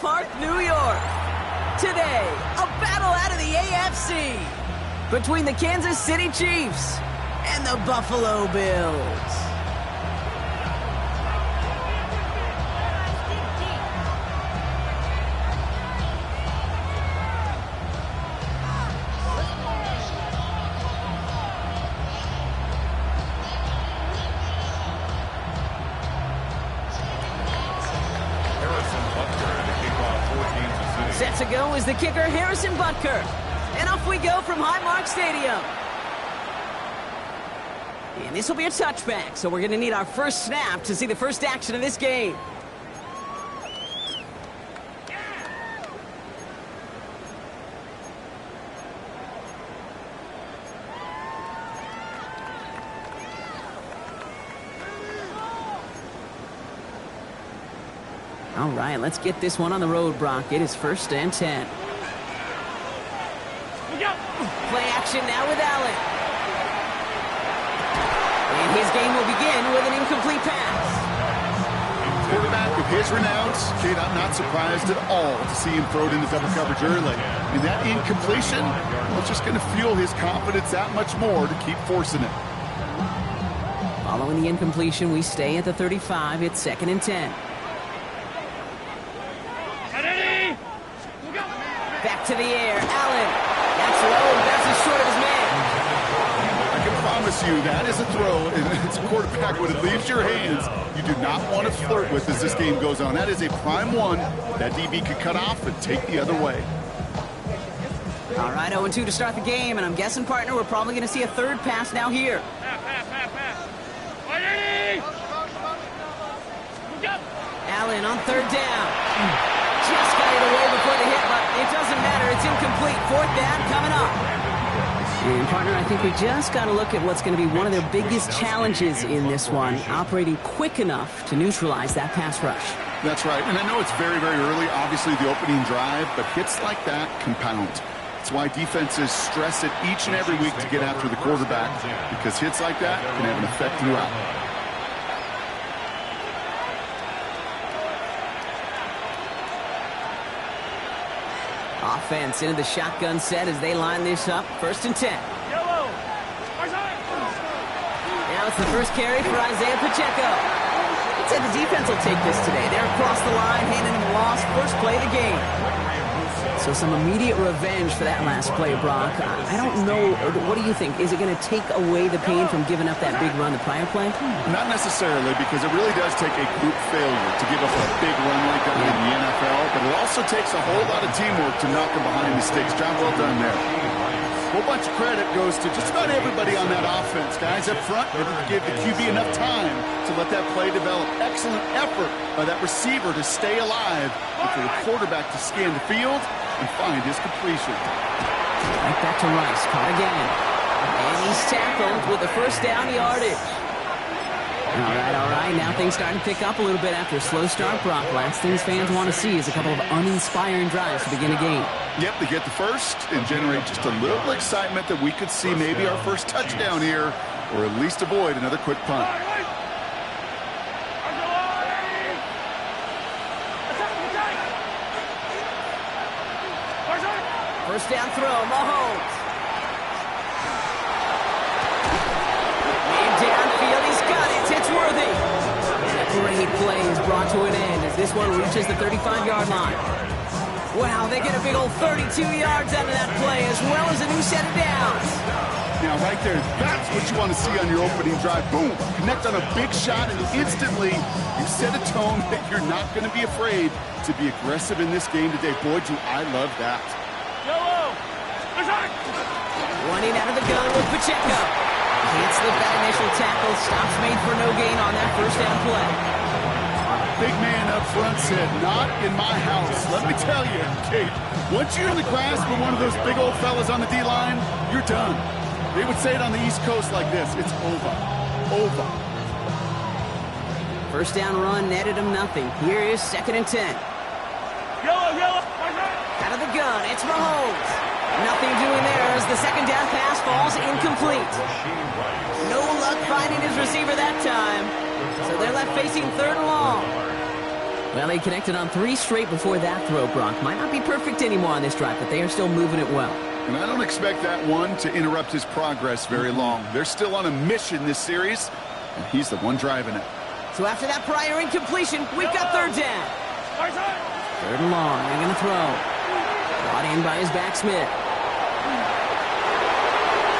Park, New York. Today, a battle out of the AFC between the Kansas City Chiefs and the Buffalo Bills. Set to go is the kicker, Harrison Butker. And off we go from Highmark Stadium. And this will be a touchback, so we're going to need our first snap to see the first action of this game. All right, let's get this one on the road, Brock. It is 1st and 10. Play action now with Allen. And his game will begin with an incomplete pass. Quarterback of his renowns, Kate, I'm not surprised at all to see him throw it into double coverage early. And that incompletion was just going to fuel his confidence that much more to keep forcing it. Following the incompletion, we stay at the 35. It's 2nd and 10. Back to the air, Allen. That's low, that's as short of his man. I can promise you that is a throw, and it's a quarterback when it leaves your hands, you do not want to flirt with as this game goes on. That is a prime one that DB could cut off and take the other way. All right, 0-2 to start the game, and I'm guessing, partner, we're probably going to see a third pass now here. Allen on 3rd down. Just got it away before the hit, but it doesn't matter. It's incomplete. 4th down coming up. And, partner, I think we just got to look at what's going to be one of their biggest challenges in this one, operating quick enough to neutralize that pass rush. That's right, and I know it's very, very early, obviously the opening drive, but hits like that compound. That's why defenses stress it each and every week to get after the quarterback, because hits like that can have an effect throughout. Offense into the shotgun set as they line this up. 1st and 10. Now it's the first carry for Isaiah Pacheco. I'd say the defense will take this today. They're across the line, handing him a loss. First play of the game. So some immediate revenge for that last play, Brock. I don't know. What do you think? Is it going to take away the pain from giving up that big run the prior play? Not necessarily, because it really does take a group failure to give up a big run like that in the NFL, but it also takes a whole lot of teamwork to knock them behind the sticks. Job well done there. A whole bunch of credit goes to just about everybody on that offense. Guys up front, able to give the QB enough time to let that play develop. Excellent effort by that receiver to stay alive, and for the quarterback to scan the field and find his completion. Right back to Rice, caught again. And he's tackled with the 1st down yardage. All right. Now things starting to pick up a little bit after a slow start, Brock. Last things fans want to see is a couple of uninspiring drives to begin a game. Yep, they get the first and generate just a little excitement that we could see maybe our first touchdown here, or at least avoid another quick punt. First down throw, Mahomes. And downfield, he's got it. It's worthy. And a great play is brought to an end as this one reaches the 35-yard line. Wow, they get a big old 32 yards out of that play, as well as a new set of downs. Now, right there, that's what you want to see on your opening drive. Boom, connect on a big shot, and instantly you set a tone that you're not going to be afraid to be aggressive in this game today. Boy, do I love that. Running out of the gun with Pacheco. Can't slip that initial tackle. Stops made for no gain on that 1st down play. Big man up front said, not in my house. Let me tell you, Kate, once you're in the grasp of one of those big old fellas on the D-line, you're done. They would say it on the East Coast like this. It's over. Over. 1st down run netted him nothing. Here is 2nd and 10. Out of the gun, it's Mahomes. Nothing doing there as the 2nd down pass falls incomplete. No luck finding his receiver that time. So they're left facing 3rd and long. Well, they connected on 3 straight before that throw, Brock. Might not be perfect anymore on this drive, but they are still moving it well. And I don't expect that one to interrupt his progress very long. They're still on a mission this series, and he's the one driving it. So after that prior incompletion, we've got 3rd down. 3rd and long. They're going to throw. Brought in by his back Smith.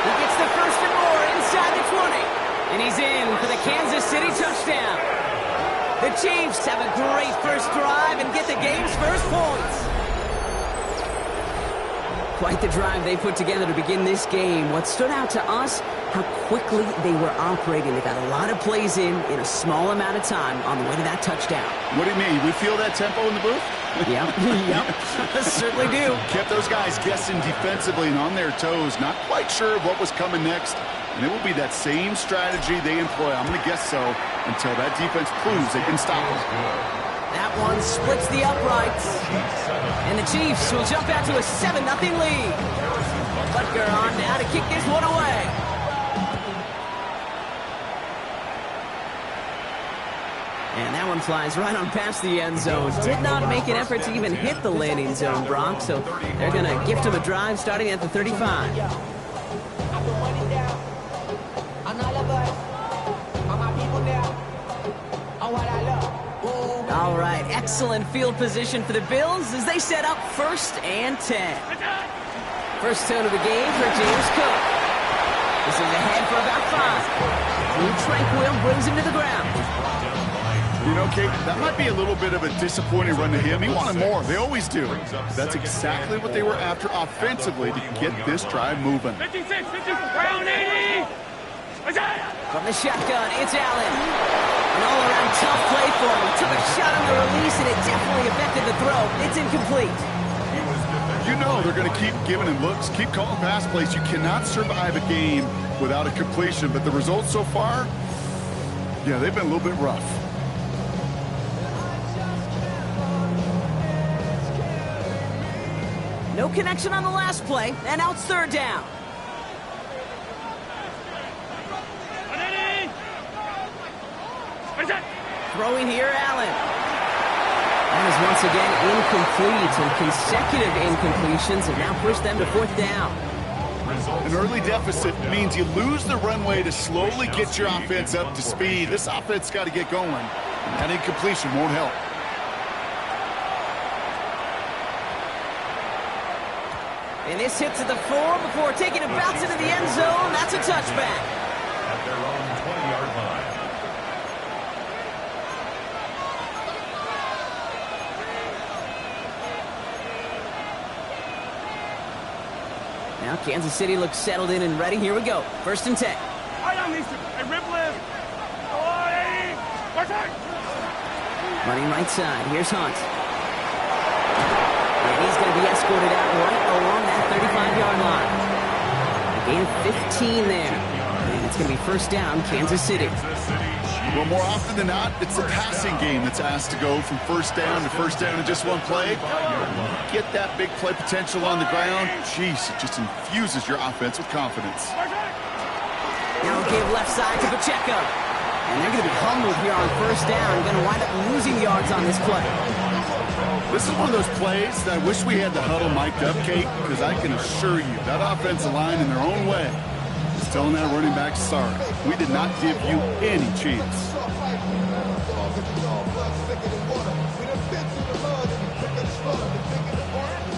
He gets the 1st and more inside the 20. And he's in for the Kansas City touchdown. The Chiefs have a great first drive and get the game's first points. Quite the drive they put together to begin this game. What stood out to us, how quickly they were operating. They got a lot of plays in a small amount of time on the way to that touchdown. What do you mean? We feel that tempo in the booth? Yep, certainly do. Kept those guys guessing defensively and on their toes, not quite sure of what was coming next. And it will be that same strategy they employ, I'm going to guess so, until that defense proves they can stop them. That one splits the uprights. And the Chiefs will jump out to a 7-0 lead. Butker on now to kick this one away. And that one flies right on past the end zone. Did not make an effort to even hit the landing zone, Brock. So they're going to gift him a drive starting at the 35. All right, excellent field position for the Bills as they set up 1st and 10. First tone of the game for James Cook. This is ahead for about 5. Drew Tranquil brings him to the ground. You know, Kate, that might be a little bit of a disappointing run to him. He wanted more. They always do. That's exactly what they were after offensively to get this drive moving. 56, 50, round 80. From the shotgun, it's Allen. An all-around tough play for him. He took a shot on the release, and it definitely affected the throw. It's incomplete. You know they're going to keep giving him looks, keep calling pass plays. You cannot survive a game without a completion. But the results so far, yeah, they've been a little bit rough. No connection on the last play, and now it's 3rd down. Throwing here, Allen. That is once again incomplete, and consecutive incompletions have now pushed them to 4th down. An early deficit means you lose the runway to slowly get your offense up to speed. This offense got to get going, and that incompletion won't help. And this hits at the 4 before taking a bounce into the end zone. That's a touchback. At their own 20-yard line. Now Kansas City looks settled in and ready. Here we go. 1st and 10. I don't need to. I rip lift. Running right side. Here's Hunt. And he's going to be escorted out right along that 35-yard line. A gain of 15 there. And it's going to be 1st down, Kansas City. Well, more often than not, it's the passing game that's asked to go from 1st down to 1st down in just one play. Get that big play potential on the ground. Jeez, it just infuses your offense with confidence. Now give left side to Pacheco. And they're going to be humbled here on 1st down. Going to wind up losing yards on this play. This is one of those plays that I wish we had the huddle mic'd up, Kate, because I can assure you that offensive line in their own way is telling that running back, sorry, we did not give you any chance.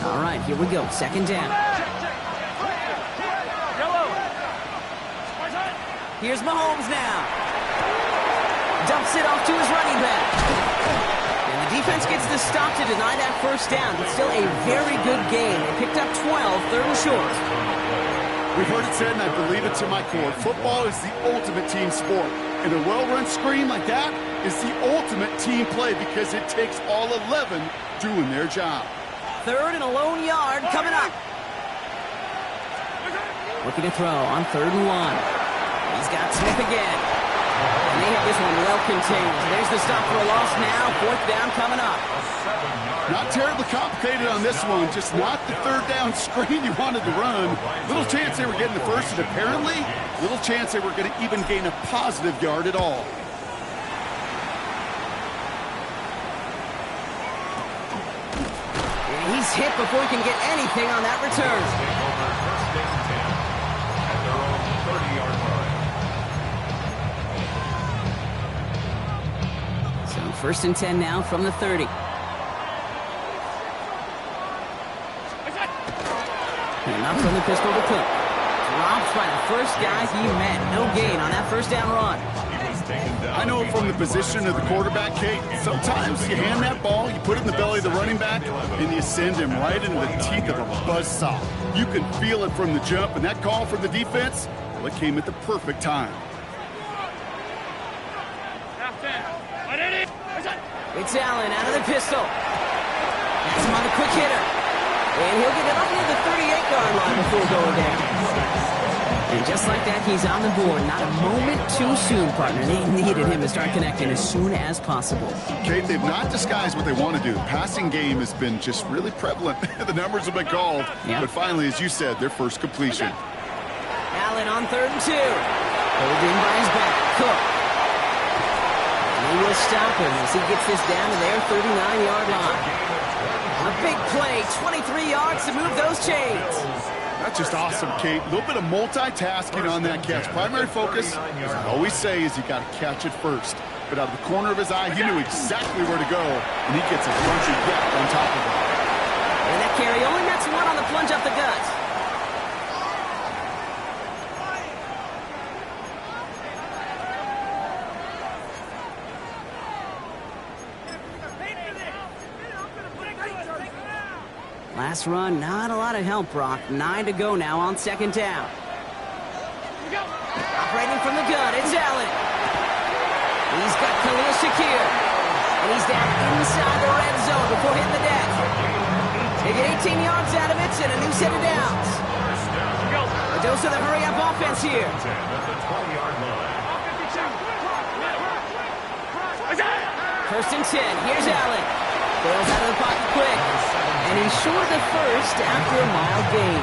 All right, here we go. 2nd down. Here's Mahomes now. Dumps it off to his running back. And the defense gets the stop to deny that 1st down, but still a very good game. They picked up 12, 3rd and short. We've heard it said, and I believe it to my core, football is the ultimate team sport. And a well-run screen like that is the ultimate team play because it takes all 11 doing their job. 3rd and a lone yard coming up. Looking to throw on 3rd and 1. He's got Smith again. And they have this one well contained. There's the stop for a loss now. 4th down coming up. Not terribly complicated on this one. Just not the 3rd down screen you wanted to run. Little chance they were getting the 1st, and apparently little chance they were going to even gain a positive yard at all. He's hit before he can get anything on that return. So 1st and 10 now from the 30. And not from the pistol to Cook. Dropped by the first guy he met. No gain on that first down run. I know it from the position of the quarterback, Kate. Sometimes you hand that ball, you put it in the belly of the running back, and you send him right into the teeth of a buzzsaw. You can feel it from the jump, and that call from the defense, well, it came at the perfect time. It's Allen out of the pistol. That's him on the quick hitter. And he'll get it up near the 38-yard line before going down. And just like that, he's on the board. Not a moment too soon, partner. They needed him to start connecting as soon as possible. Kate, they've not disguised what they want to do. Passing game has been just really prevalent. The numbers have been called. Yep. But finally, as you said, their first completion. Allen on 3rd and 2. Holding by his back. Cook. And he will stop him as he gets this down to their 39-yard line. A big play, 23 yards to move those chains. That's just awesome, Kate. A little bit of multitasking on that catch. Primary focus, as I always say, is you got to catch it first. But out of the corner of his eye, he knew exactly where to go, and he gets a crunchy gap on top of it. And that carry only nets one on the plunge up the gut. Last run, not a lot of help, Brock. 9 to go now on 2nd down. Operating from the gun, it's Allen. He's got Khalil Shakir. And he's down inside the red zone before hitting the deck. They get 18 yards out of it and a new set of downs. A dose of the hurry-up offense here. 1st and 10, here's Allen. Bails out of the pocket quick. And he's short the first after a mild gain.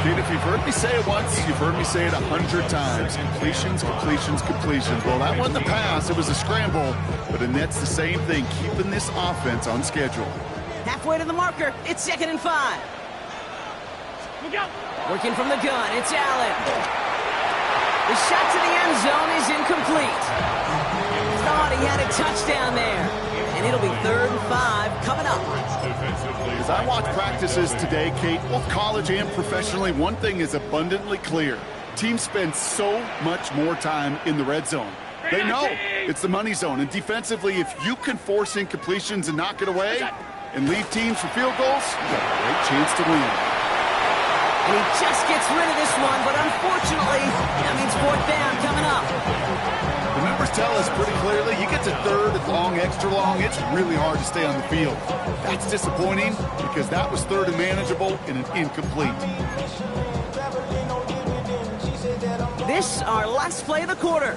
Kate, if you've heard me say it once, you've heard me say it 100 times. Completions, completions, completions. Well, that wasn't the pass. It was a scramble. But and that's the same thing, keeping this offense on schedule. Halfway to the marker. It's 2nd and 5. Working from the gun. It's Allen. The shot to the end zone is incomplete. Thought he had a touchdown there. And it'll be 3rd and 5 coming up. As I watch practices today, Kate, both college and professionally, one thing is abundantly clear. Teams spend so much more time in the red zone. They know it's the money zone. And defensively, if you can force incompletions and knock it away and leave teams for field goals, you got a great chance to win. And he just gets rid of this one, but unfortunately, that means 4th down coming up. The numbers tell us pretty clearly, you get to 3rd and long, extra long, it's really hard to stay on the field. That's disappointing because that was 3rd and manageable and an incomplete. This our last play of the quarter.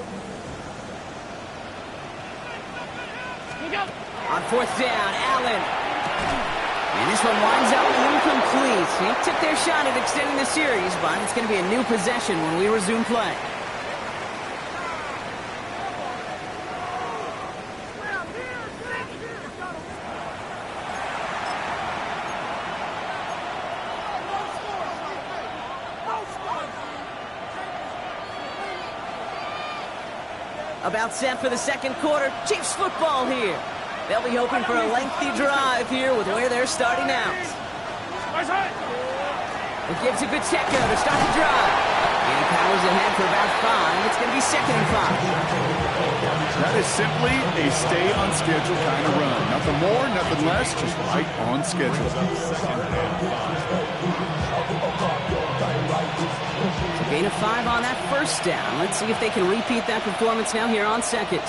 On 4th down, Allen. And this one winds up incomplete. He took their shot at extending the series, but it's going to be a new possession when we resume play. About set for the 2nd quarter. Chiefs football here. They'll be hoping for a lengthy drive here with where they're starting out. It gives a good Pacheco to start the drive. And he powers ahead for about 5. It's going to be 2nd and 5. That is simply a stay-on-schedule kind of run. Nothing more, nothing less, just right on schedule. So gain of 5 on that 1st down. Let's see if they can repeat that performance now here on 2nd.